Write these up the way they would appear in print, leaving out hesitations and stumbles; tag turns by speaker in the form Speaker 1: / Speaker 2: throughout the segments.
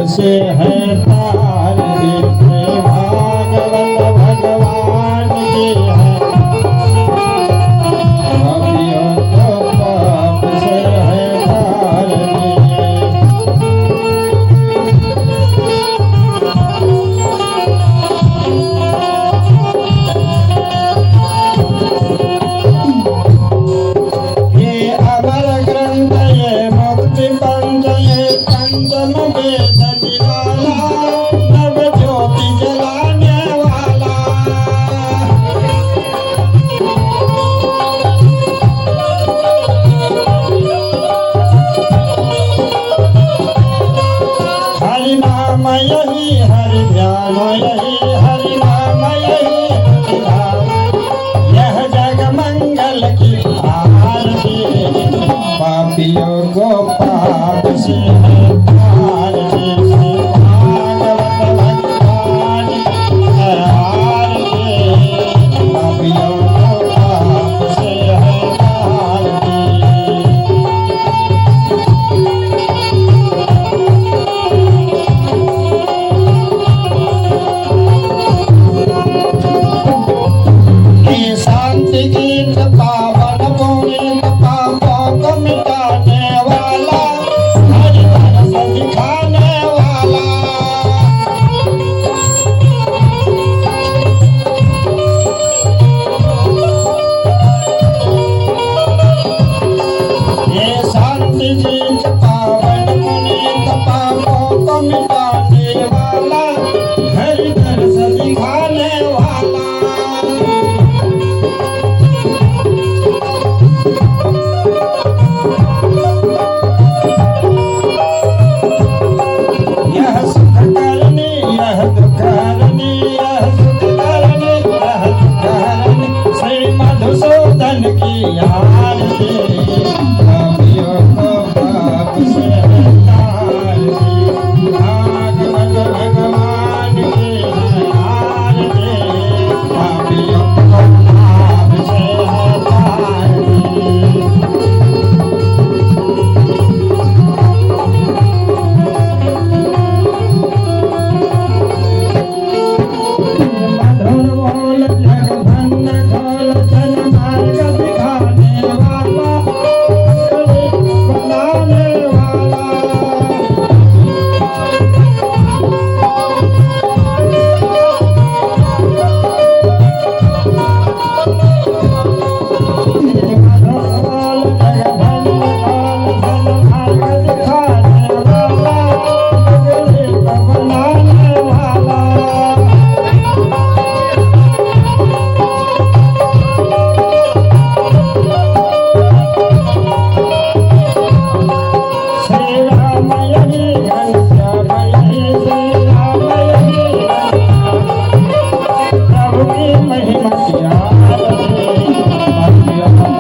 Speaker 1: से है तार रे, भागवत भगवान की है, पापियों को पाप से है तार रे। ये अमर ग्रंथ ये मुक्ति पंथ ये पंचम वेद निराला, नव ज्योति जलाने वाला। हरि नाम यही हरि ध्यान यही, हरि नाम यही हरि ध्यान, यह जग मंगल की आरती, पापियों को पाप से है तार रे, भागवत भगवान की है आरती, पापियों को पाप से है तार रे। ये शांति गीत पावन पुनीत पापों को मिटाने वाला, हरि रस दिखाने वाला। ये शांति गीत पावन पुनीत पापों को मिटाने वाला, हरि रस दिखाने वाला। यह सुख करनी यह दुख हरनी, यह सुख करनी यह दुख हरनी, श्री मधुसूदन की आरती, पापियों को पाप से है तार रे, भागवत भगवान की है आरती, पापियों को पाप से है तार रे। मधुर बोल जग भंग खोल जन मार्ग दिखाने वाला, बनाने वाला। मधुर बोल जग भंग खोल जन मार्ग दिखाने वाला, बनाने वाला। श्री राम यही घनश्याम यही, श्री राम यही घनश्याम, प्रभु की महिमा की आरती, पापियों को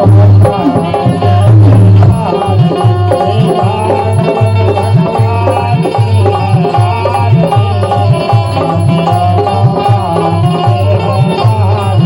Speaker 1: पाप से है तार रे, भागवत भगवान की है आरती, पापियों को पाप से है तार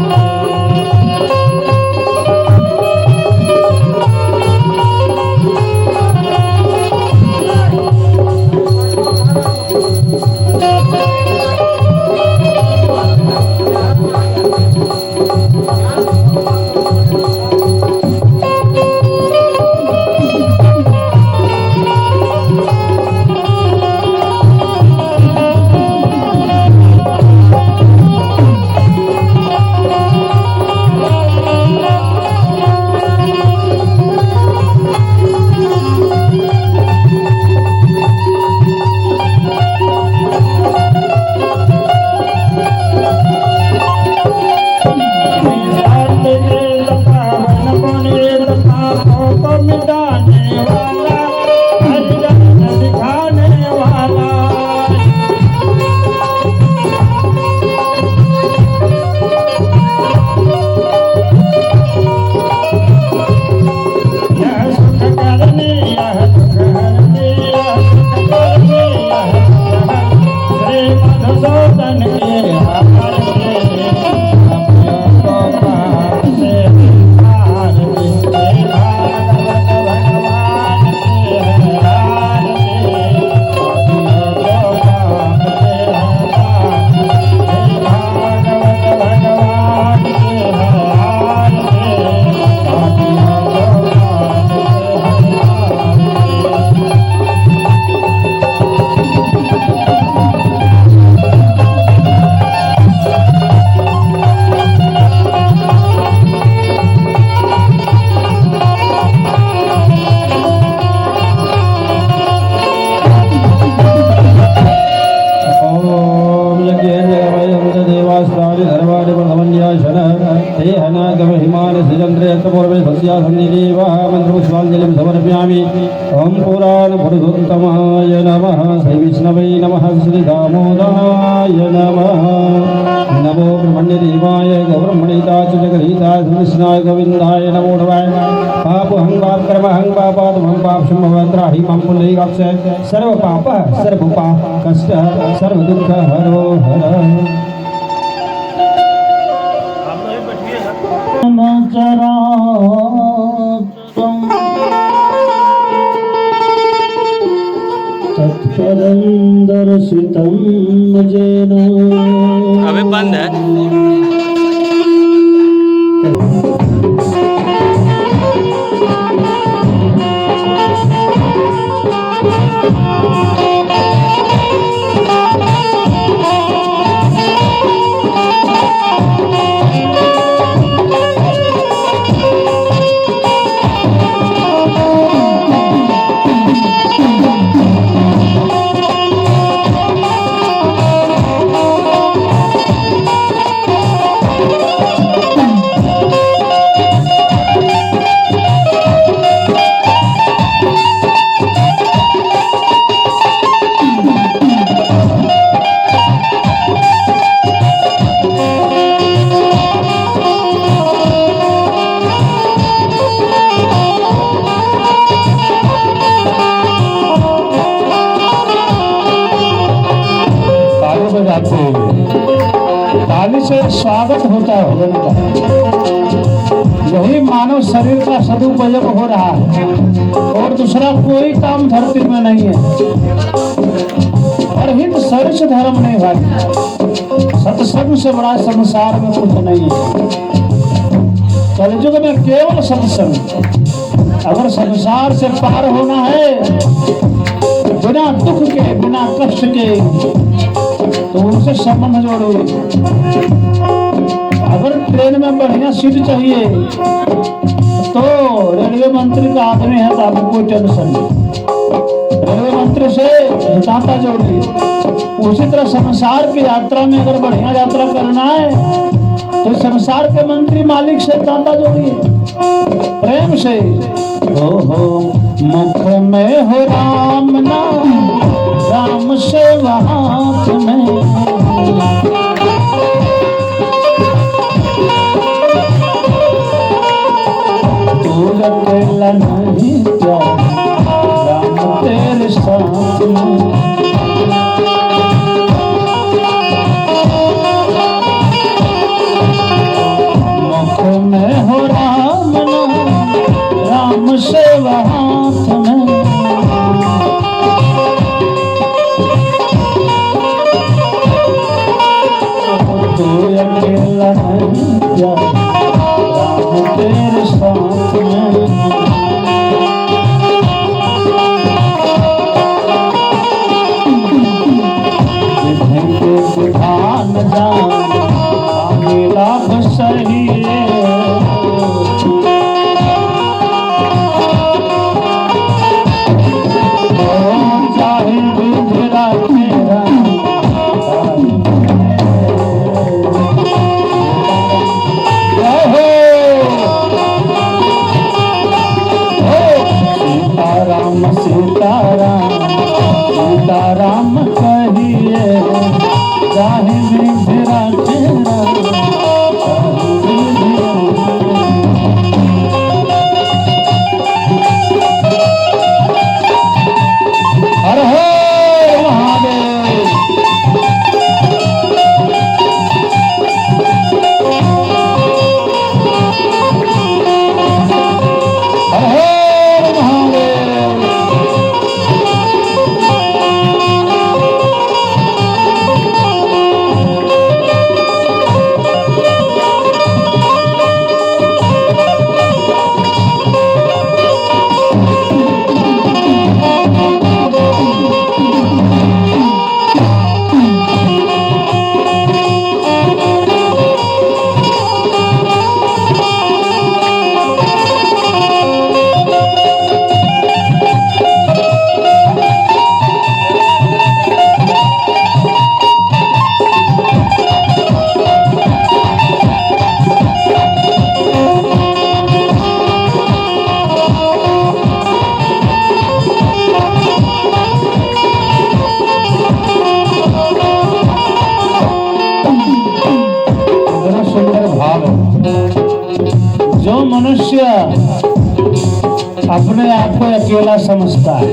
Speaker 1: विष्णवे नमः श्री दामोदराय नमः नमो ब्रह्मण्यदेवाय गौब्रह्मणिताय जगदीताय कृष्णाय गोविन्दाय नमो नमः पापहं पाप कर्महं पापात्महं पाप संभवत्राहि मां पुण्डरीकाक्ष सर्व पाप सर्व कष्ट सर्व दुख हरो हर तत्परं दर्शितं जेन
Speaker 2: अबे बंद है।
Speaker 1: ताली से स्वागत होता है भजन का। यही मानव शरीर का सदुपयोग हो रहा है और दूसरा कोई काम धरती में नहीं है। और हित सर्च धर्म नहीं भाई, सत्संग से बड़ा संसार में कुछ नहीं है। कलयुग में केवल सत्संग। अगर संसार से पार होना है बिना दुख के बिना कष्ट के तो उनसे संबंध जोड़ो। अगर ट्रेन में बढ़िया सीट चाहिए तो रेलवे मंत्री का आदमी है तो आपको कोई टेंशन नहीं, रेलवे मंत्री से नाता जोड़िए। उसी तरह संसार की यात्रा में अगर बढ़िया यात्रा करना है तो संसार के मंत्री मालिक से नाता जोड़िए प्रेम से। हो मुख में हो राम नाम, राम से हाथ में तू अकेला नहीं क्या, राम तेरे साथ में। मुख में हो राम नाम, राम से हाथ में अकेला नहीं क्या, राम तेरे साथ में। विधान जान लाभ सही चाहे विधरा तेरा सीताराम सीताराम कहिए चाहे विधरा तेरा। हर हर महादेव। हर हर महादेव। अपने आप को अकेला समझता है।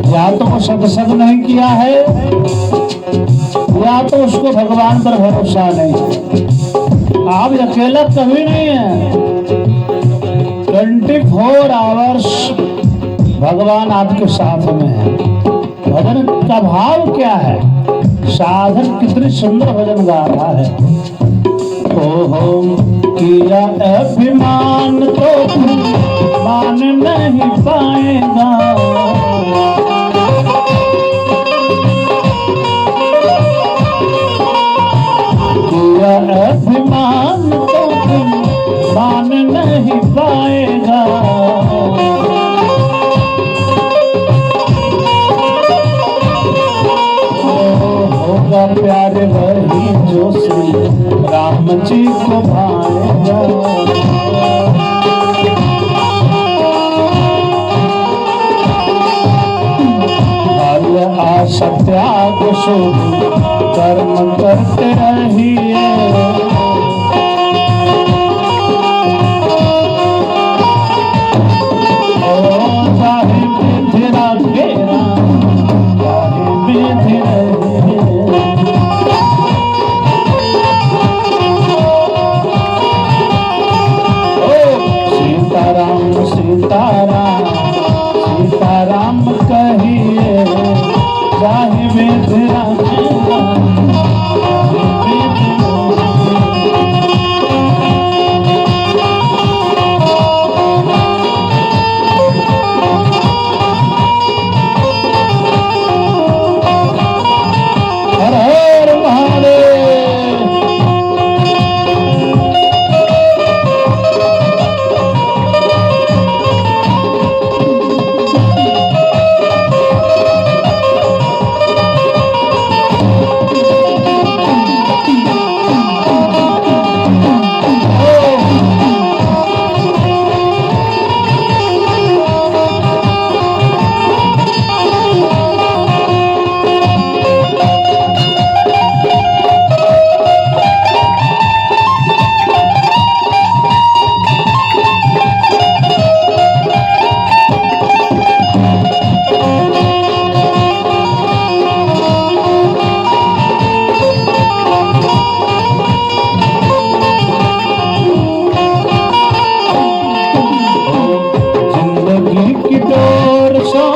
Speaker 1: या तो वो सत्संग नहीं किया है, या तो उसको भगवान पर भरोसा नहीं। आप अकेला कभी नहीं है। 24 आवर्स भगवान आपके साथ में है। भजन का भाव क्या है? साधन कितनी सुंदर भजन गा रहा है। ओहो किया अभिमान तो मान नहीं पाएगा, किया अभिमान तो मान नहीं पाएगा। होगा प्यारे वही जो श्री राम जी को भाएगा। आशा त्याग शुभ कर्म करते रहिए। चाहे विधिरा घेरा, चाहे विधि रहिए। सीताराम सीताराम सीताराम कहिए, चाहे विधिरा घेरा, हर हर महादेव। जिंदगी की डोर सो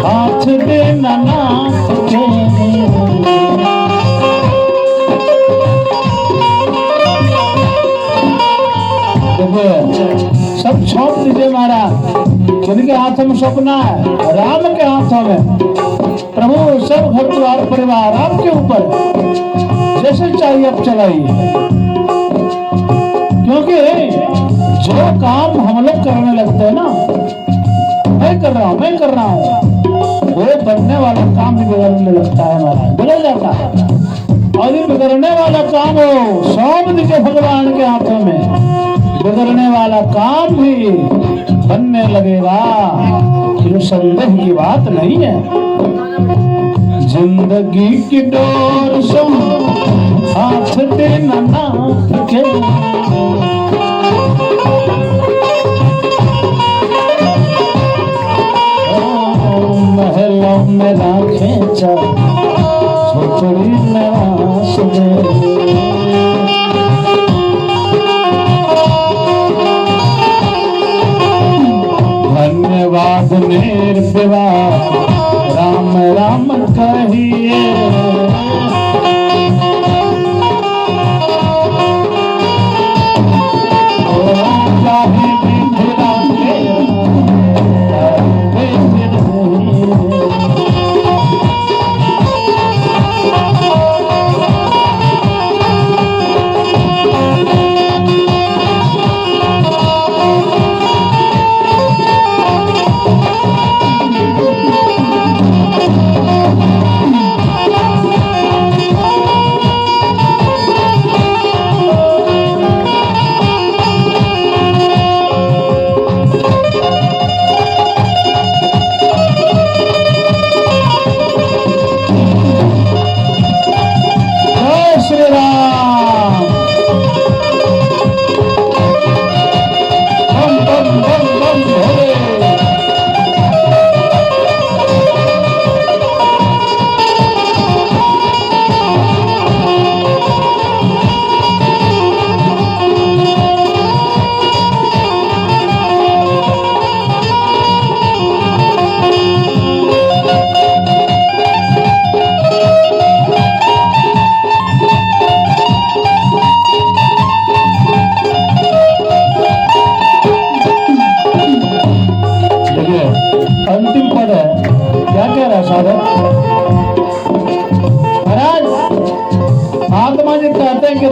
Speaker 1: हाथ देना नाथ के। देखिए सब छोड़ दीजिए महाराज। जिनके हाथों में सपना है, राम के हाथों में। प्रभु सब घर द्वार परिवार आपके ऊपर है। जैसे चाहिए आप चलाइए, क्योंकि जो काम हम लोग करने लगते हैं ना, मैं कर रहा हूँ, वो बनने वाला काम भी बिगड़ने लगता है महाराज, बिगड़ जाता है। और ये बिगड़ने वाला काम हो सौंप दीजिए भगवान के हाथों में, बिगड़ने वाला काम भी बनने लगेगा। ये संदेह की बात नहीं है। जिंदगी की डोर सो हाथ देना नाथ के। महलों में राखें चा झोपड़ी में वास दे। धन्यवाद निर्विवा राम राम कहिए। चाहे विधिरा घेरा,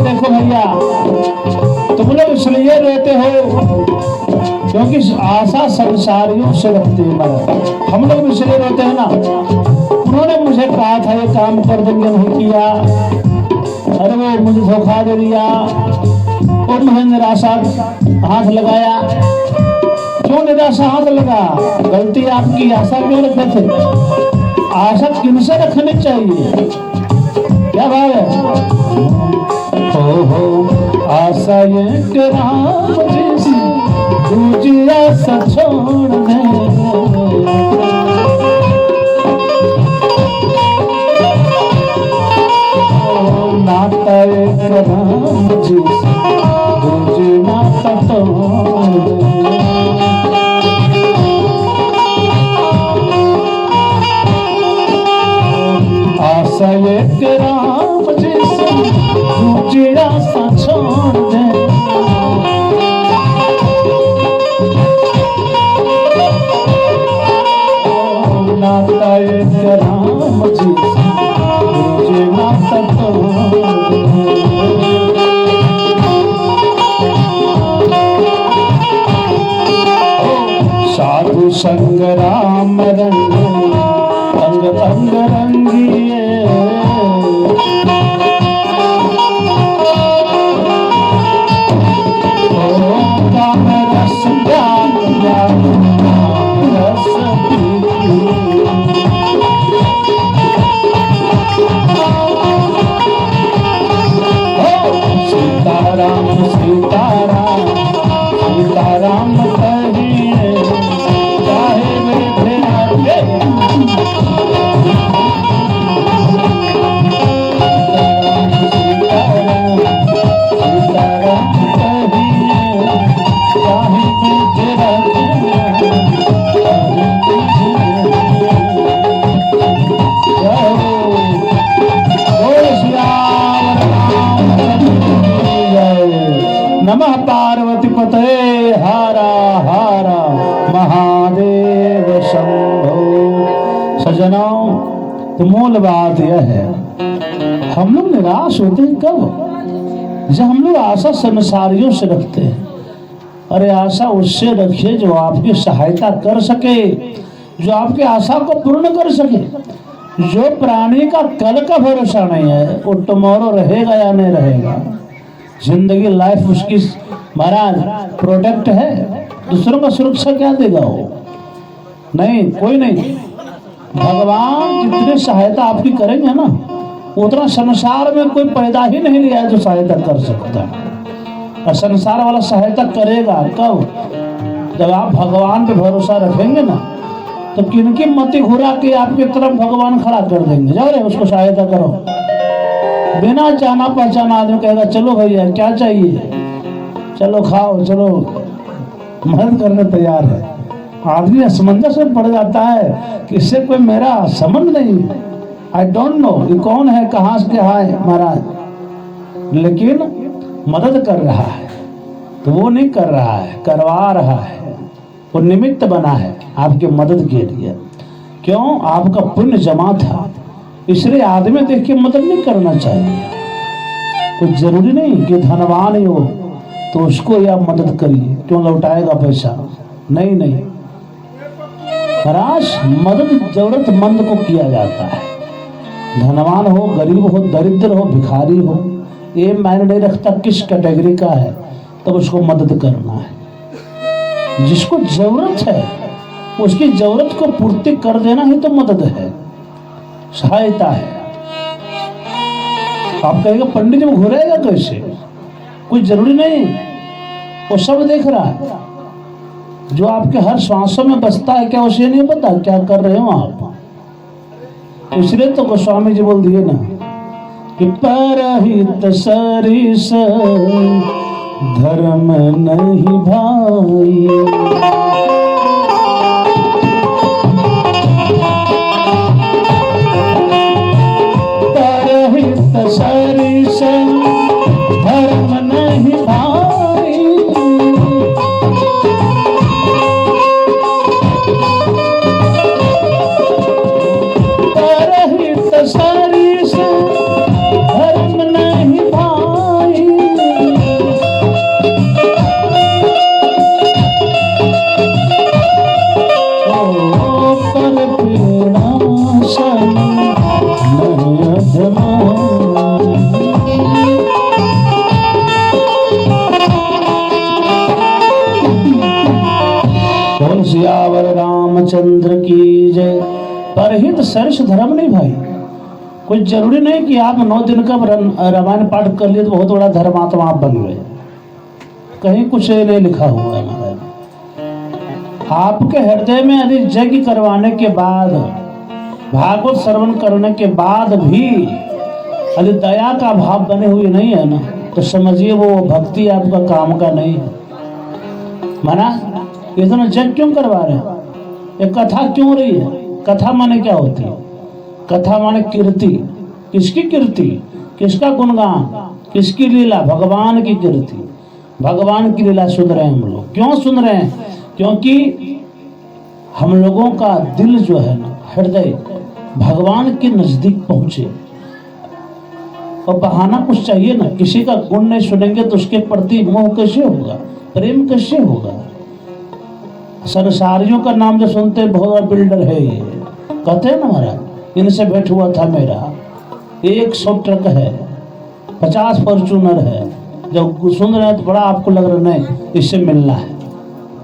Speaker 1: देखो भैया, तुम लोग इसलिए रोते हो क्योंकि आशा संसारियों से रखती है मगर हम लोग इसलिए रोते हैं ना, उन्होंने मुझे कहा था ये काम कर देंगे, नहीं किया, अरे वो मुझे धोखा दे दिया, और मुझे निराशा हाथ लगाया। क्यों निराशा हाथ लगा? गलती आपकी, आशा क्यों रखे थे? आशा किनसे रखनी चाहिए? क्या भाव है? हो आशा ये राम जी तुझी आशा छोड़ दे, नाता एक राम जी तुझी नाता तोड़ दे। आशा एक राम जी तुझी आशा छोड़ दे, नाता एक राम जी तुझे नाता तोड़ दे। साधु संग राम रंग अंग अंग रंगिए, काम रस ज्ञान ज्ञान रस सीताराम सीताराम सीताराम कहिए, चाहे मेरे नमः पार्वती पतये हारा हारा महादेव शंभो। सजनों, तो मूल बात यह है, हम लोग निराश होते हैं कब? जब हम लोग आशा संसारियों से रखते हैं। अरे आशा उससे रखिए जो आपकी सहायता कर सके, जो आपकी आशा को पूर्ण कर सके। जो प्राणी का कल का भरोसा नहीं है, वो टुमारो रहेगा या नहीं रहेगा। जिंदगी लाइफ उसकी महाराज प्रोडक्ट है, दूसरों का सुरक्षा क्या देगा वो? नहीं, कोई नहीं। भगवान जितनी सहायता आपकी करेंगे ना, उतना संसार में कोई पैदा ही नहीं लिया है जो सहायता कर सकता है। और संसार वाला सहायता करेगा कब? जब आप भगवान पे भरोसा रखेंगे ना, तो किनकी मति घुरा के आपकी तरफ भगवान खड़ा कर देंगे, जाओ रे उसको सहायता करो। बिना जाना पहचाना आदमी कहेगा चलो भैया क्या चाहिए, चलो खाओ, चलो मदद करने तैयार है। आदमी असमंजस में पड़ जाता है कि इससे कोई मेरा संबंध नहीं, आई डोंट नो ये कौन है, कहाँ से क्या है महाराज, लेकिन मदद कर रहा है। तो वो नहीं कर रहा है, करवा रहा है, वो निमित्त बना है आपकी मदद के लिए। क्यों? आपका पुण्य जमा था, इसलिए आदमी देख के मदद नहीं करना चाहिए। कुछ जरूरी नहीं कि धनवान ही हो तो उसको या मदद करिए, क्यों लौटाएगा पैसा? नहीं नहीं, राश मदद जरूरतमंद को किया जाता है। धनवान हो, गरीब हो, दरिद्र हो, भिखारी हो, ये मायने नहीं रखता किस कैटेगरी का है, तब उसको मदद करना है। जिसको जरूरत है उसकी जरूरत को पूर्ति कर देना ही तो मदद है, सहायता है। आप कहेंगे पंडित जी वो घुरेगा कैसे? कुछ जरूरी नहीं, वो सब देख रहा है। जो आपके हर सांसों में बसता है, क्या उसे नहीं पता क्या कर रहे हो आप? इसलिए तो गोस्वामी जी बोल दिए ना कि परहित सरिस धर्म नहीं भाई। परहित सरिस धर्म नहीं भाई, परहित सरिस धर्म नहीं भाई। बोल सियावर रामचंद्र की जय। परहित सर्ष धर्म नहीं भाई, कोई जरूरी नहीं कि आप 9 दिन का रामायण पाठ कर लिए तो बहुत बड़ा धर्मात्मा आप बन गए। कहीं कुछ नहीं लिखा हुआ है महाराज। आपके हृदय में यदि यज्ञ करवाने के बाद, भागवत श्रवण करने के बाद भी यदि दया का भाव बने हुए नहीं है ना, तो समझिए वो भक्ति आपका काम का नहीं है। माना इतना यज्ञ क्यों करवा रहे हैं, ये कथा क्यों रही है? कथा माने क्या होती है? कथा माने कीर्ति। किसकी कीर्ति? किसका गुणगान? किसकी लीला? भगवान की कीर्ति, भगवान की लीला सुन रहे हैं हम लोग। क्यों सुन रहे हैं? क्योंकि हम लोगों का दिल जो है ना, हृदय भगवान के नजदीक पहुंचे। और बहाना कुछ चाहिए ना, किसी का गुण नहीं सुनेंगे तो उसके प्रति मोह कैसे होगा, प्रेम कैसे होगा? संसारियों का नाम जो सुनते बहुत बड़ा बिल्डर है ये, कहते हैं ना महाराज, इनसे भेंट हुआ था मेरा, 100 ट्रक है, 50 फॉर्चूनर है। जब सुन रहे हैं तो बड़ा आपको लग रहा नहीं इससे मिलना है,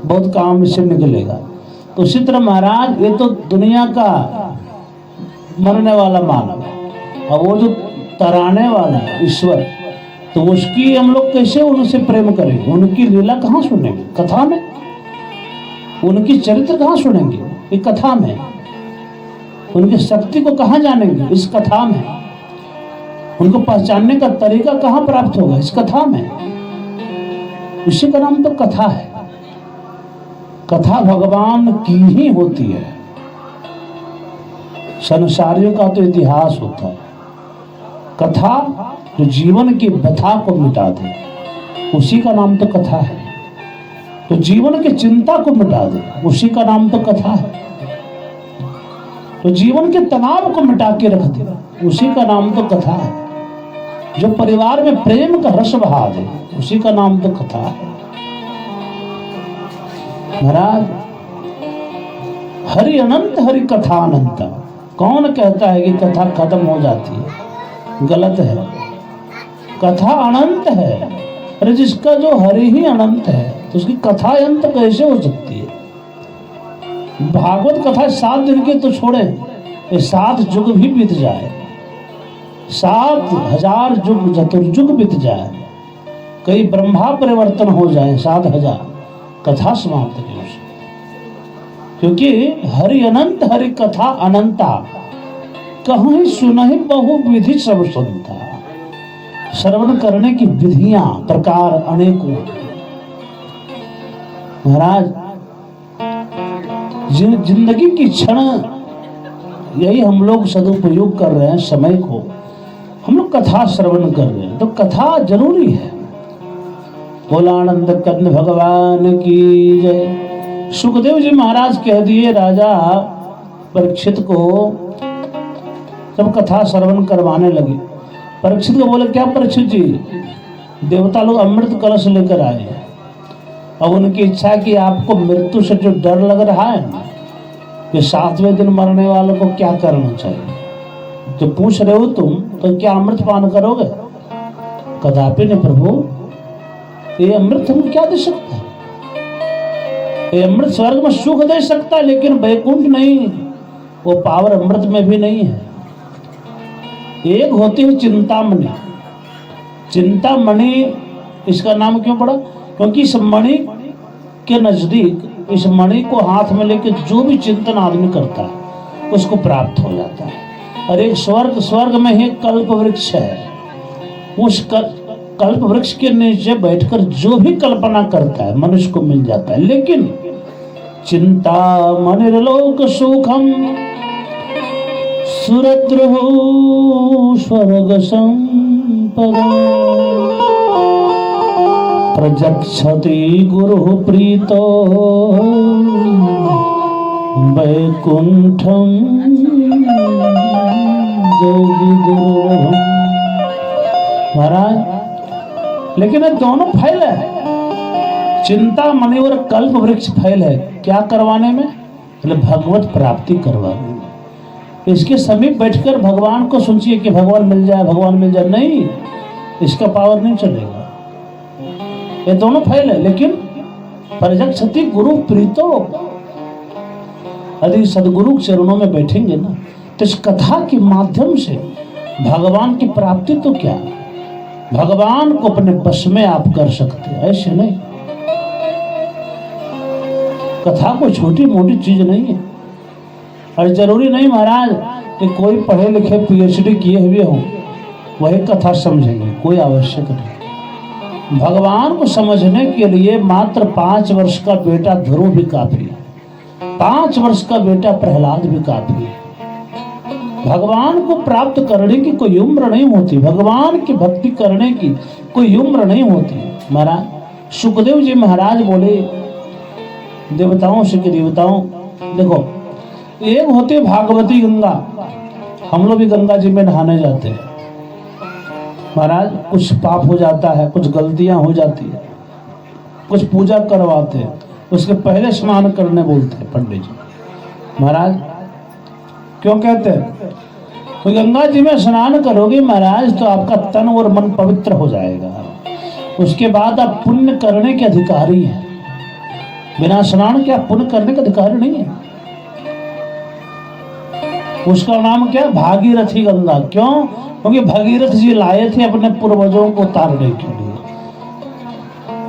Speaker 1: बहुत काम इससे निकलेगा। तो उसी तरह महाराज ये तो दुनिया का मरने वाला मानव है, और वो जो तराने वाला है ईश्वर, तो उसकी हम लोग कैसे उनसे प्रेम करेंगे? उनकी लीला कहाँ सुनेंगे? कथा में। उनकी चरित्र कहाँ सुनेंगे? ये कथा में। उनकी शक्ति को कहाँ जानेंगे? इस कथा में। उनको पहचानने का तरीका कहाँ प्राप्त होगा? इस कथा में। इसी का नाम तो कथा है। कथा भगवान की ही होती है। संसारियों का तो इतिहास होता है। कथा जो जीवन की व्यथा को मिटा दे, उसी का नाम तो कथा है। तो जीवन की चिंता को मिटा दे, उसी का नाम तो कथा है। तो जीवन के तनाव को मिटा के रख दे, उसी का नाम तो कथा है। जो परिवार में प्रेम का रस बहा दे, उसी का नाम तो कथा है। महाराज हरि अनंत हरि कथा अनंत। कौन कहता है कि कथा खत्म हो जाती है? गलत है। कथा अनंत है। अरे जिसका जो हरि ही अनंत है तो उसकी कथा अंत कैसे हो सकती है? भागवत कथा 7 दिन की तो छोड़े, ये 7 युग भी बीत जाए, 7000 युग चतुर्युग बीत जाए, कई ब्रह्मा परिवर्तन हो जाए, 7000 कथा समाप्त नहीं हो सकती। क्योंकि हरि अनंत हरि कथा अनंता, कहीं सुनहि बहु विधि सब सुनता। श्रवण करने की विधियां प्रकार अनेकों। महाराज जिंदगी की क्षण यही हम लोग सदुपयोग कर रहे हैं समय को। हम लोग कथा श्रवण कर रहे हैं, तो कथा जरूरी है। बोलानंद कंद भगवान की जय। सुखदेव जी महाराज कह दिए राजा परीक्षित को, जब कथा श्रवण करवाने लगे, परीक्षित को बोले क्या परीक्षित जी, देवता लोग अमृत कलश लेकर आए हैं, अब उनकी इच्छा है कि आपको मृत्यु से जो डर लग रहा है ना, कि 7वें दिन मरने वालों को क्या करना चाहिए, जो पूछ रहे हो तुम, तो क्या अमृत पान करोगे? कदापि नहीं प्रभु, ये अमृत हमको क्या दे सकता है? ये अमृत स्वर्ग में सुख दे सकता है, लेकिन वैकुंठ नहीं, वो पावर अमृत में भी नहीं है। एक होती है चिंतामणि। चिंतामणि इसका नाम क्यों पड़ा? क्योंकि इस मणि के नजदीक, इस मणि को हाथ में लेकर जो भी चिंतन आदमी करता है उसको प्राप्त हो जाता है। और एक स्वर्ग में ही कल्प वृक्ष है, उस कल्प वृक्ष के नीचे बैठकर जो भी कल्पना करता है मनुष्य को मिल जाता है। लेकिन चिंता मनिर्लोक सुखम सुरद्रुः स्वर्ग संपदा प्रजक्षति गुरु प्रीतो वैकुंठम योगी दुर्लभम। महाराज लेकिन ये दोनों फैल है, चिंता मणि और कल्प वृक्ष फैल है क्या करवाने में? भगवत प्राप्ति करवाने में। इसके समीप बैठकर भगवान को सोचिए कि भगवान मिल जाए, नहीं, इसका पावर नहीं चलेगा। ये दोनों फैल है, लेकिन प्रजक्षति गुरु प्रीतो, यदि सदगुरु चरणों में बैठेंगे ना, तो इस कथा के माध्यम से भगवान की प्राप्ति तो क्या, भगवान को अपने वश में आप कर सकते हैं, ऐसे नहीं। कथा कोई छोटी मोटी चीज नहीं है, और जरूरी नहीं महाराज कि कोई पढ़े लिखे PhD किए हुए हो वही कथा समझेंगे, कोई आवश्यक नहीं। भगवान को समझने के लिए मात्र 5 वर्ष का बेटा ध्रुव भी काफी है, 5 वर्ष का बेटा प्रहलाद भी काफी है। भगवान को प्राप्त करने की कोई उम्र नहीं होती, भगवान की भक्ति करने की कोई उम्र नहीं होती। महाराज सुखदेव जी महाराज बोले देवताओं से कि देवताओं देखो, एक होती भागवती गंगा, हम लोग भी गंगा जी में नहाने जाते हैं महाराज, कुछ पाप हो जाता है, कुछ गलतियां हो जाती है, कुछ पूजा करवाते हैं, उसके पहले स्नान करने बोलते हैं पंडित जी। महाराज क्यों कहते हैं? तो गंगा जी में स्नान करोगे महाराज तो आपका तन और मन पवित्र हो जाएगा, उसके बाद आप पुण्य करने के अधिकारी हैं। बिना स्नान के आप पुण्य करने के अधिकारी नहीं है। उसका नाम क्या? भागीरथी गंगा। क्यों? क्योंकि भगीरथ जी लाए थे अपने पूर्वजों को उतारने के लिए।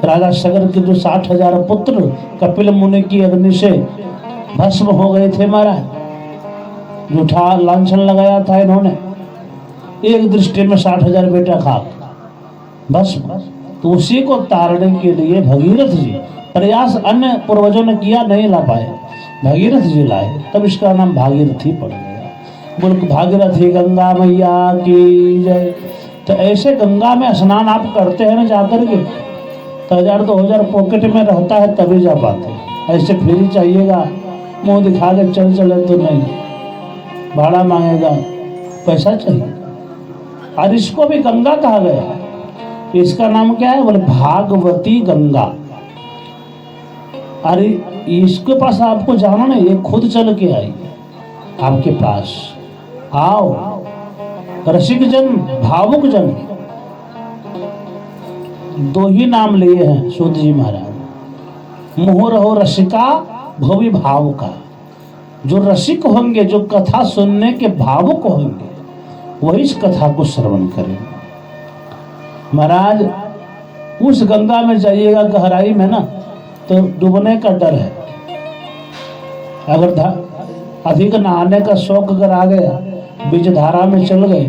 Speaker 1: राजा सगर के जो 60,000 पुत्र कपिल मुनि की अग्नि से भस्म हो गए थे महाराज, झूठा लांछन लगाया था इन्होंने, एक दृष्टि में 60,000 बेटा खाक भस्म। तो उसी को तारने के लिए भगीरथ जी प्रयास अन्य पूर्वजों ने किया, नहीं ला पाए, भगीरथ जी लाए, तब इसका नाम भागीरथी पड़ गया। बोल भागीरथी गंगा मैया की जय। तो ऐसे गंगा में स्नान आप करते हैं ना जाकर के, तो 1000-2000 पॉकेट में रहता है तभी जा पाते हैं। ऐसे फ्री चाहिएगा, मुंह दिखा के चल चले तो नहीं, भाड़ा मांगेगा, पैसा चाहिए। और इसको भी गंगा कहा गया। इसका नाम क्या है? बोले भागवती गंगा। अरे इसके पास आपको जाना नहीं, ये खुद चल के आई आपके पास। आओ रसिक जन, भावुक जन, दो ही नाम लिए हैं सूत जी महाराज। मोह रहो रसिका, भोवी भावुका। जो रसिक होंगे, जो कथा सुनने के भावुक होंगे, वही इस कथा को श्रवण करेंगे। महाराज उस गंगा में जाइएगा गहराई में ना, तो डूबने का डर है। अगर अधिक नहाने का शौक अगर आ गया, बीच धारा में चल गए,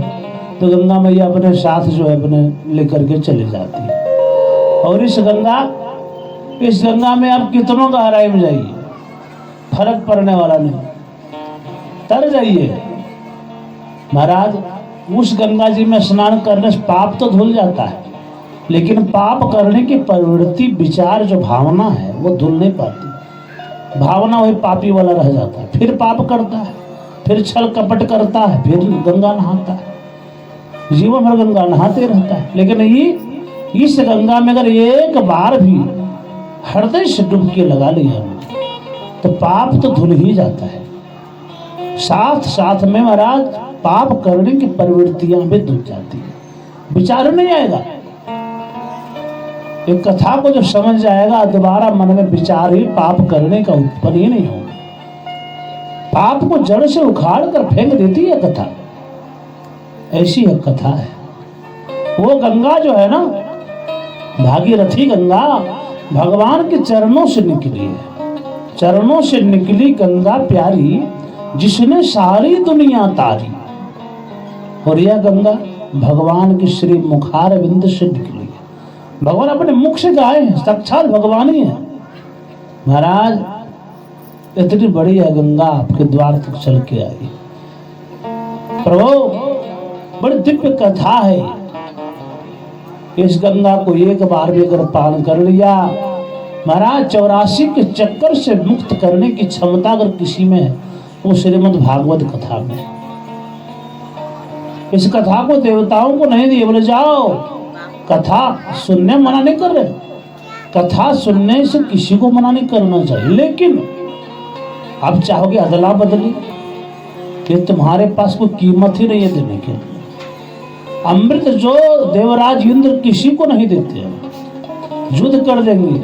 Speaker 1: तो गंगा मैया अपने साथ जो है अपने लेकर के चले जाती है। और इस गंगा में आप कितनों गहराई में जाइए, फर्क पड़ने वाला नहीं, तर जाइए। महाराज उस गंगा जी में स्नान करने से पाप तो धुल जाता है, लेकिन पाप करने की प्रवृत्ति, विचार, जो भावना है वो धुल नहीं पाती। भावना वही पापी वाला रह जाता है, फिर पाप करता है, फिर छल कपट करता है, फिर गंगा नहाता है, जीवन भर गंगा नहाते रहता है। लेकिन ये इस गंगा में अगर एक बार भी हृदय से डुबकी लगा लिया तो पाप तो धुल ही जाता है। साथ साथ में महाराज पाप करने की प्रवृत्तियां भी धुल जाती है, विचार नहीं आएगा। एक कथा को जब समझ जाएगा, दोबारा मन में विचार ही पाप करने का उत्पन्न ही नहीं होगा। पाप को जड़ से उखाड़ कर फेंक देती है कथा, ऐसी एक कथा है। वो गंगा जो है ना, भागीरथी गंगा, भगवान के चरणों से निकली है। चरणों से निकली गंगा प्यारी, जिसने सारी दुनिया तारी। और यह गंगा भगवान की श्री मुखारविंद से निकली है। भगवान अपने मुख से गाए हैं, साक्षात भगवान ही है। महाराज इतनी बड़ी है गंगा, आपके द्वार तक चल के आई। प्रभु बड़ी दिव्य कथा है। इस गंगा को एक बार भी अगर पान कर लिया, महाराज 84 के चक्कर से मुक्त करने की क्षमता अगर किसी में है, वो श्रीमद् भागवत कथा में। इस कथा को देवताओं को नहीं दिए, बोले जाओ कथा सुनने मना नहीं कर रहे, कथा सुनने से किसी को मना नहीं करना चाहिए। लेकिन आप चाहोगे अदला बदली, ये तुम्हारे पास कोई कीमत ही नहीं है देने के। अमृत जो देवराज इंद्र किसी को नहीं देते हैं, युद्ध कर देंगे,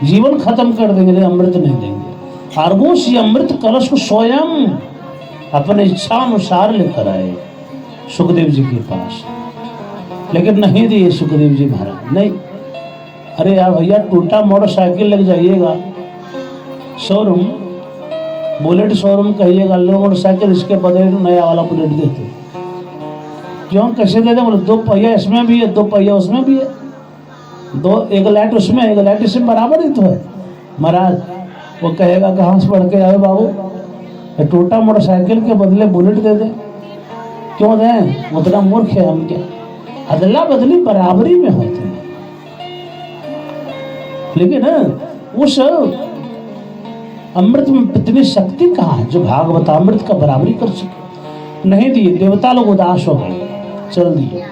Speaker 1: जीवन खत्म कर देंगे, लेकिन अमृत नहीं देंगे। अर्गोस ये अमृत कलश को स्वयं अपने इच्छा अनुसार लेकर आए सुखदेव जी के पास, लेकिन नहीं दिए सुखदेव जी महाराज। नहीं, अरे यार भैया टूटा मोटरसाइकिल लग जाइएगा शोरूम, बुलेट शोरूम कहिएगा, लो मोटरसाइकिल, इसके बदले नया वाला बुलेट देते। क्यों, कैसे दे दे? बोले 2 पहिया इसमें भी है, 2 पहिया उसमें भी है, 2, एक लाइट उसमें, एक लाइट इसमें, बराबर ही तो है। महाराज वो कहेगा कहाँ से पढ़ के आए बाबू, टूटा मोटरसाइकिल के बदले बुलेट दे दे। क्यों दें? उतना मूर्ख है हम क्या? अदला बदली बराबरी में होती है, लेकिन उस अमृत में इतनी शक्ति कहाँ है जो भागवत अमृत का बराबरी कर सके? नहीं दिए। देवता लोग उदास हो गए, चल दिए।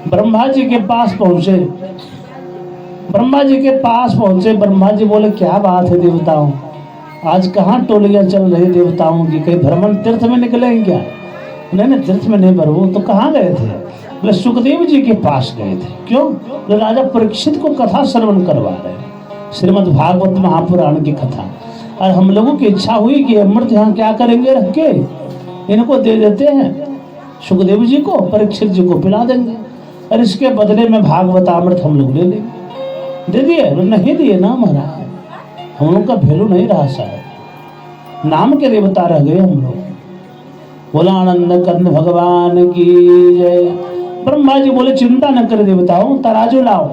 Speaker 1: ब्रह्मा जी के पास पहुंचे, ब्रह्मा जी के पास पहुंचे, ब्रह्मा जी बोले क्या बात है देवताओं, आज कहाँ टोलियां चल रही देवताओं की, कहीं भ्रमण तीर्थ में निकलेंगे क्या? नहीं, तीर्थ में नहीं प्रभु। तो कहाँ गए थे? बोले सुखदेव जी के पास गए थे। क्यों? तो राजा परीक्षित को कथा श्रवण करवा रहे, श्रीमद् भागवत महापुराण की कथा। और हम लोगों की इच्छा हुई कि अमृत यहाँ क्या करेंगे, रख के इनको दे देते हैं, सुखदेव जी को, परीक्षित जी को पिला देंगे, और इसके बदले में भागवत अमृत हम लोग ले लेंगे। दे दिए? नहीं दिए ना महाराज, हम लोग का वैल्यू नहीं रहा शायद, नाम के देवता रह गए हम लोग। बोला आनंद कंद भगवान की जय। ब्रह्मा जी बोले चिंता न कर देवताओं, तराजू लाओ।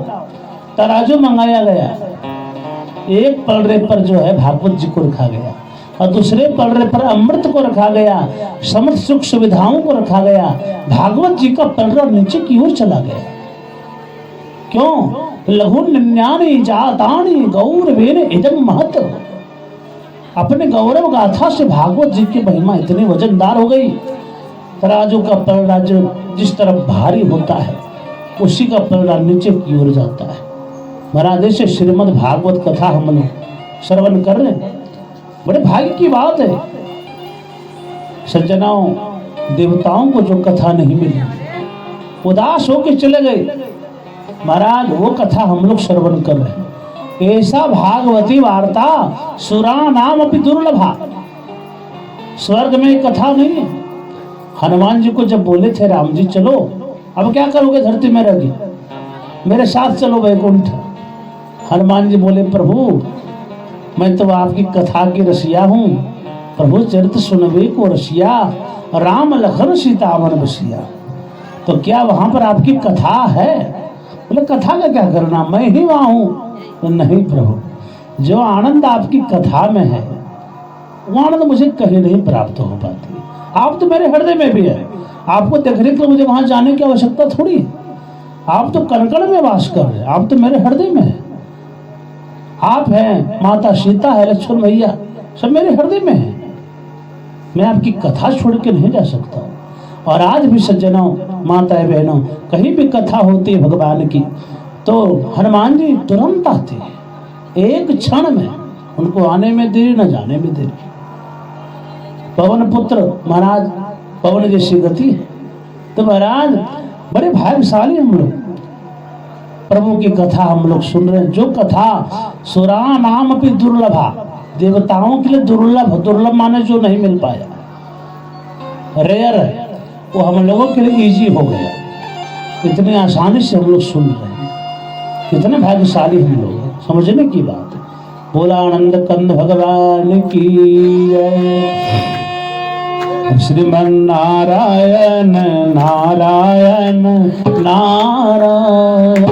Speaker 1: तराजू मंगाया गया, एक पलड़े पर जो है भागवत जी को रखा गया, और दूसरे पलड़े पर अमृत को रखा गया, समस्त सुख सुविधाओं को रखा गया। भागवत जी का पलड़ा नीचे की ओर चला गया। क्यों? लघु निन्यानि जातानि गौरवेन इदं महत्। अपने गौरव गाथा से भागवत जी की महिमा इतनी वजनदार हो गई। तराजू का पलड़ा जो जिस तरफ भारी होता है, उसी का पलड़ा नीचे की ओर जाता है। महाराज से श्रीमद् भागवत कथा हम लोग श्रवण कर रहे हैं, बड़े भाग्य की बात है। सज्जनाओं, देवताओं को जो कथा नहीं मिली, उदास होकर चले गए। महाराज वो कथा हम लोग श्रवण कर रहे हैं। ऐसा भागवती वार्ता सुरा नाम अपनी दुर्लभा, स्वर्ग में कथा नहीं है। हनुमान जी को जब बोले थे राम जी चलो, अब क्या करोगे धरती में रह गई, मेरे साथ चलो वैकुंठ। हनुमान जी बोले प्रभु मैं तो आपकी कथा की रसिया हूँ, प्रभु चरित सुनबे को रसिया, राम लखन सीता मन बसिया। तो क्या वहां पर आपकी कथा है? बोले कथा का क्या करना, मैं ही वहां हूँ। तो नहीं प्रभु, जो आनंद आपकी कथा में है वो आनंद मुझे कहीं नहीं प्राप्त हो पाती। आप तो मेरे हृदय में भी है, आपको देखने के लिए मुझे वहां जाने की आवश्यकता थोड़ी है। आप तो कणकण में वास कर रहे हैं, आप तो मेरे हृदय में है। आप हैं, माता सीता है, लक्ष्मण भैया सब मेरे हृदय में है। मैं आपकी कथा छोड़ के नहीं जा सकता। और आज भी सज्जनों, माताएं बहनों, कहीं भी कथा होती है भगवान की तो हनुमान जी तुरंत आते हैं, एक क्षण में। उनको आने में देरी न जाने में देरी। पवन पुत्र महाराज, पवन जैसी गति है। तो महाराज बड़े भाग्यशाली हम लोग, प्रभु की कथा हम लोग सुन रहे हैं। जो कथा सुरा नाम अपनी दुर्लभा, देवताओं के लिए दुर्लभ, दुर्लभ माने जो नहीं मिल पाया, रेयर है, वो हम लोगों के लिए इजी हो गया। इतनी आसानी से हम लोग सुन रहे हैं, कितने भाग्यशाली हम लोग हैं, समझने की बात है। बोला आनंद कंद भगवान की जय। श्रीमन नारायण नारायण नारायण।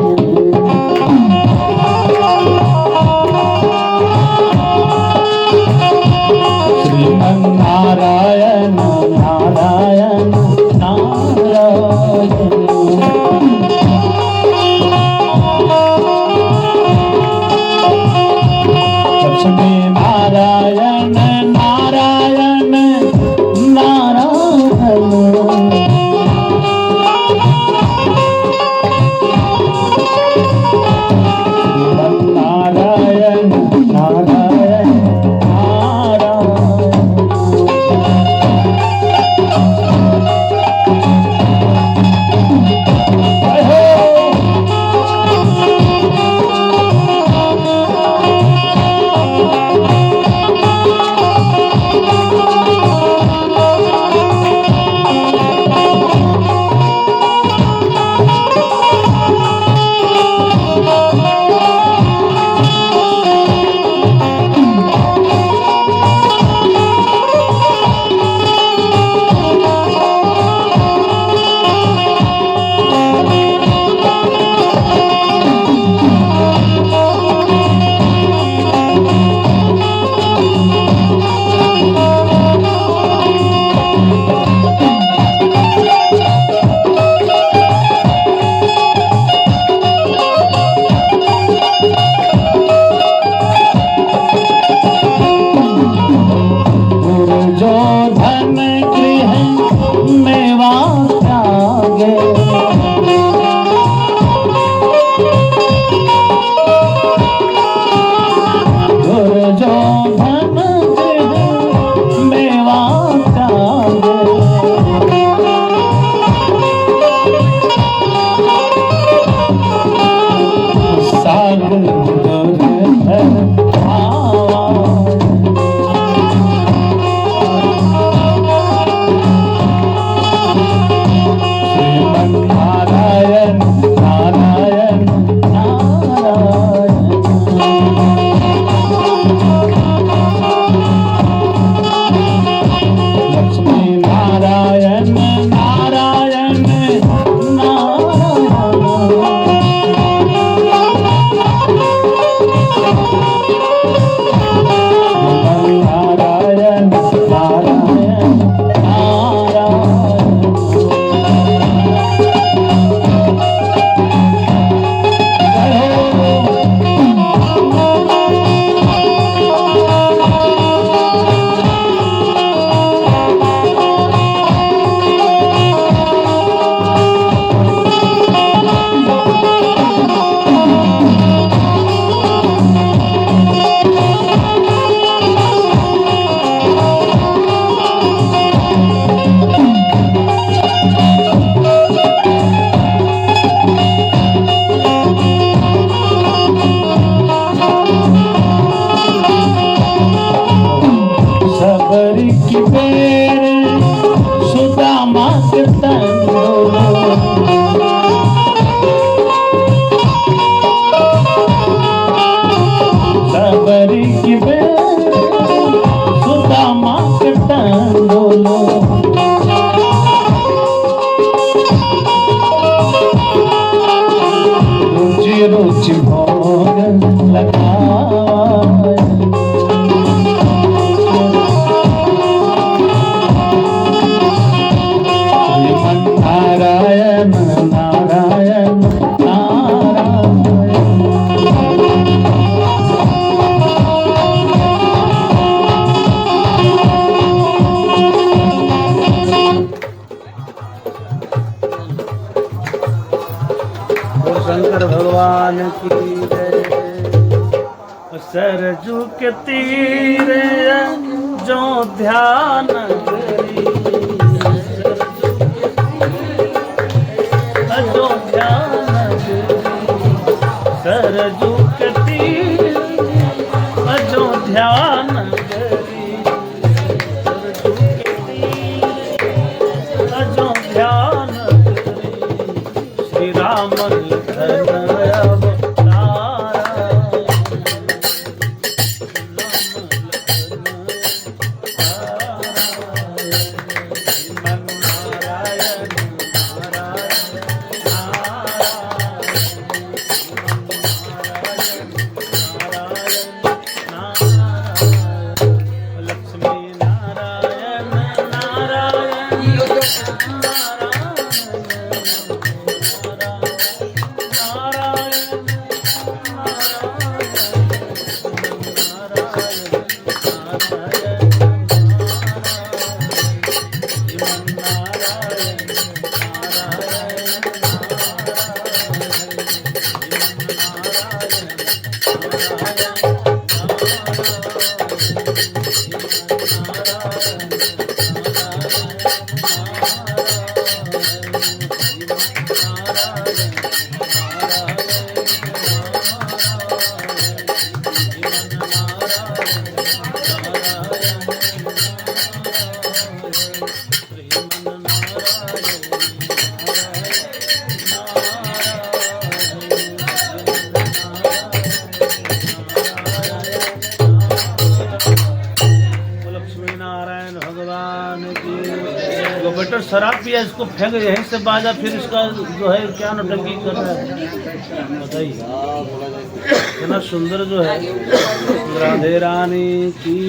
Speaker 1: श्रीमन नारायण नारायण नारायण। लक्ष्मी नारायण नारायण नारायण। सुदामा कीर्तन सबरी की सुदामा कीर्तन बोलो रुचि रुचि भोग लगा नारायण नारायण शंकर भगवान की जय। सरजू के तीर जो ध्यान करी जो ध्यान करी सरजू के तीर जो ध्यान करी सरजू के तीर जो ध्यान करी श्री राम बेटा शराब पिया इसको फेंक यहीं से बाजा फिर इसका जो है क्या नौटंकी कर रहा है बताइए इतना सुंदर जो है। राधे रानी की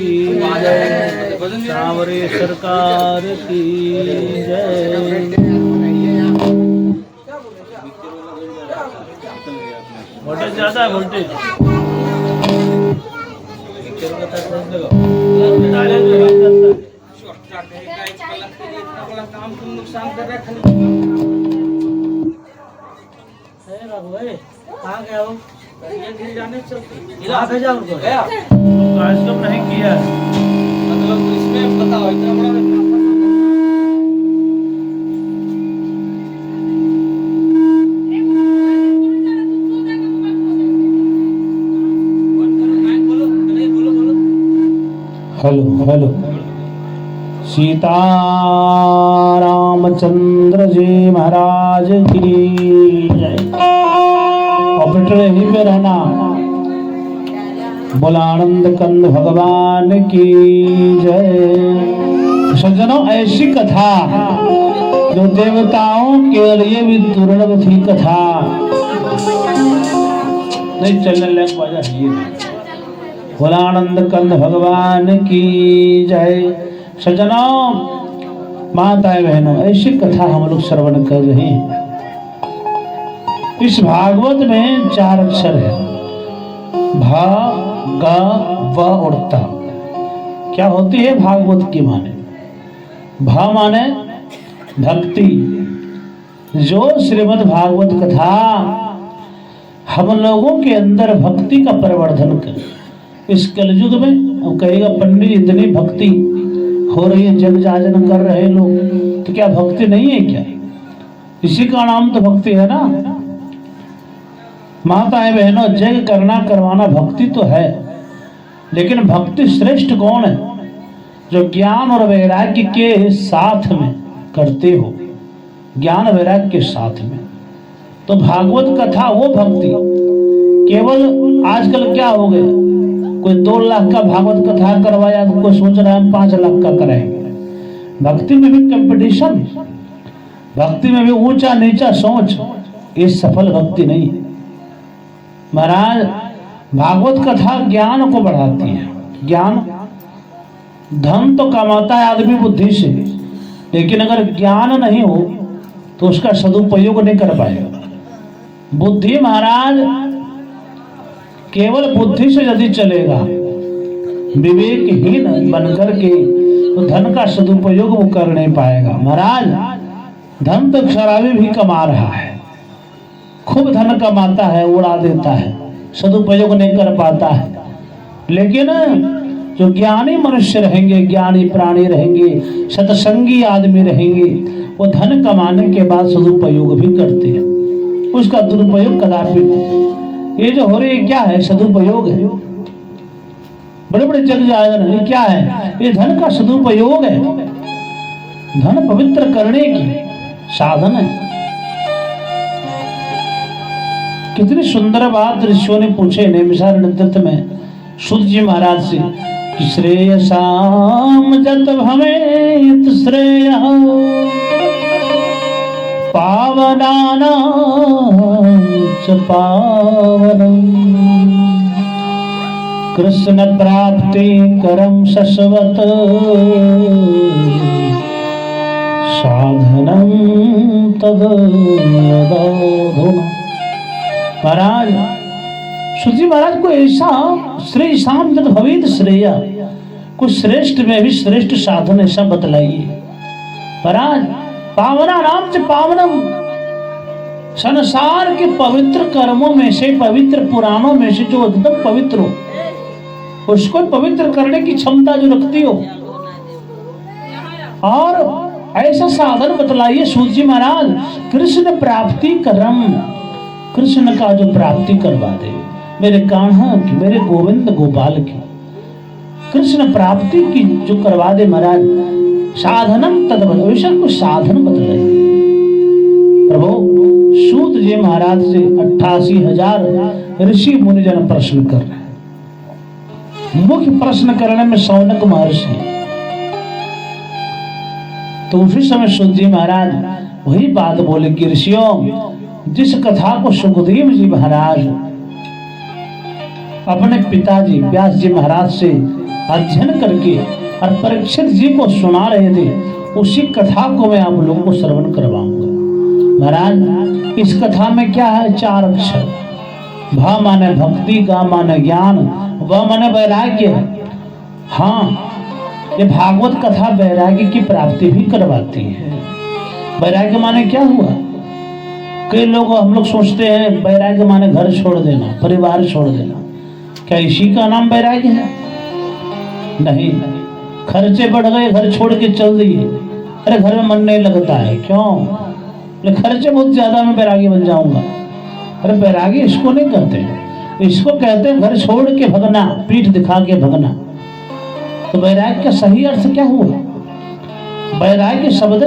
Speaker 1: जय सांवरे सरकार की जय। वोल्टेज ज्यादा है वोल्टेज काम तुम नुकसान कर रहे खाली बाबू कहाँ गया हो ये गिर जाने चलते कहाँ भेजा उनको कार्यक्रम नहीं किया मतलब इसमें बताओ इतना बड़ा हेलो हेलो सीता रामचंद्र जी महाराज की जय। और बेटे यहीं पे रहना। बोला आनंद कंद भगवान की जय। सज्जनों ऐसी कथा जो देवताओं के लिए भी दुर्लभ थी कथा नहीं चलने लग बाजा ये बोला आनंद कंद भगवान की जय। सज्जनों माताएं बहनों ऐसी कथा हम लोग श्रवण कर रहे हैं। इस भागवत में 4 अक्षर है भा ग व और ता। क्या होती है भागवत की माने? भा माने भक्ति। जो श्रीमद् भागवत कथा हम लोगों के अंदर भक्ति का प्रवर्धन कर। इस कलयुग में अब कहेगा पंडित इतनी भक्ति हो रही है जग जाजन कर रहे लोग तो क्या भक्ति नहीं है क्या? इसी का नाम तो भक्ति है ना। माताएं बहनों जग करना करवाना भक्ति तो है लेकिन भक्ति श्रेष्ठ कौन है? जो ज्ञान और वैराग्य के साथ में करते हो ज्ञान वैराग्य के साथ में, तो भागवत कथा वो भक्ति। केवल आजकल क्या हो गया, कोई 2 लाख का भागवत कथा करवाया तो कोई सोच रहा है हम 5 लाख का कराएंगे। भक्ति में भी कंपटीशन, भक्ति में भी ऊंचा नीचा सोच, ये सफल भक्ति नहीं है। महाराज भागवत कथा ज्ञान को बढ़ाती है। ज्ञान, धन तो कमाता है आदमी बुद्धि से, लेकिन अगर ज्ञान नहीं हो तो उसका सदुपयोग नहीं कर पाएगा। बुद्धि महाराज केवल बुद्धि से यदि चलेगा, विवेकहीन बनकर के, तो धन का सदुपयोग वो कर नहीं पाएगा। महाराज धन तो शराबी भी कमा रहा है, खूब धन कमाता है, उड़ा देता है, सदुपयोग नहीं कर पाता है। लेकिन जो ज्ञानी मनुष्य रहेंगे, ज्ञानी प्राणी रहेंगे, सत्संगी आदमी रहेंगे, वो धन कमाने के बाद सदुपयोग भी करते हैं, उसका दुरुपयोग कदापि नहीं। ये जो हो रही है क्या है, सदुपयोग है। बड़े बड़े जग जागरण ये क्या है, ये धन का सदुपयोग है। धन पवित्र करने की साधन है। कितनी सुंदर बात ऋषियों ने पूछे नैमिषारण्य में सूत जी महाराज से कि श्रेयसाम जत भवेत श्रेय पावनानां च पावनम् कृष्ण प्राप्ति करम शश्वत साधनम तद महाराज सुजी महाराज को ऐसा श्रेय शाम जब भवेद श्रेय, कुछ श्रेष्ठ में भी श्रेष्ठ साधन ऐसा बतलाइए। महाराज पावना नाम से पावनम, संसार के पवित्र कर्मों में से, पवित्र पुराणों में से जो एकदम पवित्र हो, उसको पवित्र करने की क्षमता जो रखती हो, और ऐसा साधन बतलाइए सूत जी महाराज। कृष्ण प्राप्ति करम, कृष्ण का जो प्राप्ति करवा दे, मेरे कान्हा की, मेरे गोविंद गोपाल की कृष्ण प्राप्ति की जो करवा दे महाराज। साधनम तद्वत्, वैसा कुछ साधन बतलाइए प्रभु। सूत जी महाराज से 88,000 ऋषि मुनिजन प्रश्न कर रहे हैं। मुख्य प्रश्न करने में शौनक महर्षि, तो उसी समय सूत जी महाराज वही बात बोले कि ऋषियों, जिस कथा को सुखदेव जी महाराज अपने पिताजी व्यास जी महाराज से अध्ययन करके और परीक्षित जी को सुना रहे थे, उसी कथा को मैं आप लोगों को श्रवण करवाऊंगा। महाराज इस कथा में क्या है, 4 अक्षर। भ माने भक्ति, ग माने ज्ञान, व माने वैराग्य। हाँ, ये भागवत कथा वैराग्य की प्राप्ति भी करवाती है। वैराग्य माने क्या हुआ, कई लोग हम लोग सोचते हैं वैराग्य माने घर छोड़ देना, परिवार छोड़ देना। क्या इसी का नाम वैराग्य है? नहीं, खर्चे बढ़ गए, घर छोड़ के चल दिए, अरे घर में मन नहीं लगता है, क्यों? खर्चे बहुत ज्यादा, मैं वैरागी बन जाऊंगा। अरे वैरागी इसको नहीं कहते, इसको कहते हैं घर छोड़ के भगना, पीठ दिखा के भगना। तो वैराग्य का सही अर्थ क्या हुआ? वैराग्य शब्द